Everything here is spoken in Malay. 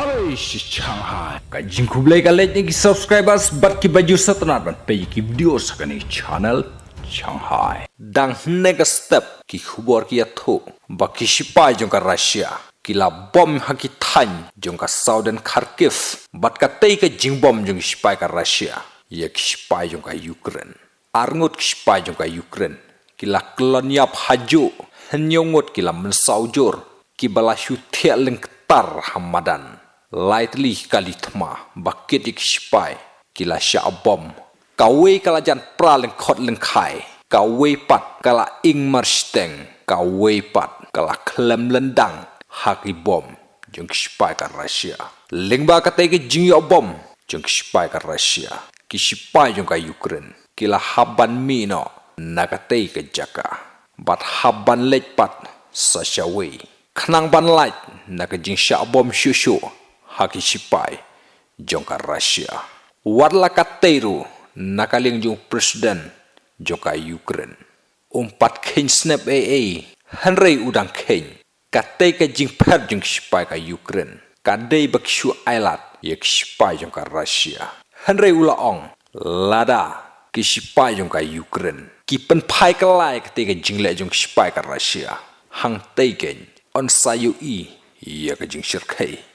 Hai si Shanghai. Kajing kublai kalet ni subscribers bat ki baju satnat ban pe ki video sakani channel Shanghai. Dang nega step ki khubor ki atho ba ki sipai jong ka Russia. Kila bom haki tan jong ka Southern Kharkiv bat ka tei ka jing bom jong sipai ka Russia. Ya ki sipai jong ka Ukraine. Arngot ki sipai jong ka Ukraine. Kila klonyap haju henyongot kila mensaujur ki balashu thialeng tar hamadan lightly kalithma bakit ik sipai kila sya bom kawe kala jan praleng khot leng khai kawe pat kala ing marsteng kawe pat kala klem lendang haki bom jong sipai ka Russia lengba katai ke jingyo bom jong sipai ka Russia ki sipai jong ka Ukraine kila haban mino nakatai ke jaka bat haban lech pat sashawe Khnang ban light naka jing sya bom shushu haki sipai jongka Russia. Warla kateru naka ling jong presiden jongka Ukraine. Umpat ken snap AA hanrei udang ken katei ka jing per jong sipai ka Ukraine. Kadei bak shu ailat yak sipai jongka Russia. Hanrei ula ong lada ki sipai jongka Ukraine. Ki pen pai kalai katei ka jingleh jong sipai ka Russia. Hang tei ken on sayu i ya ka jing shirkai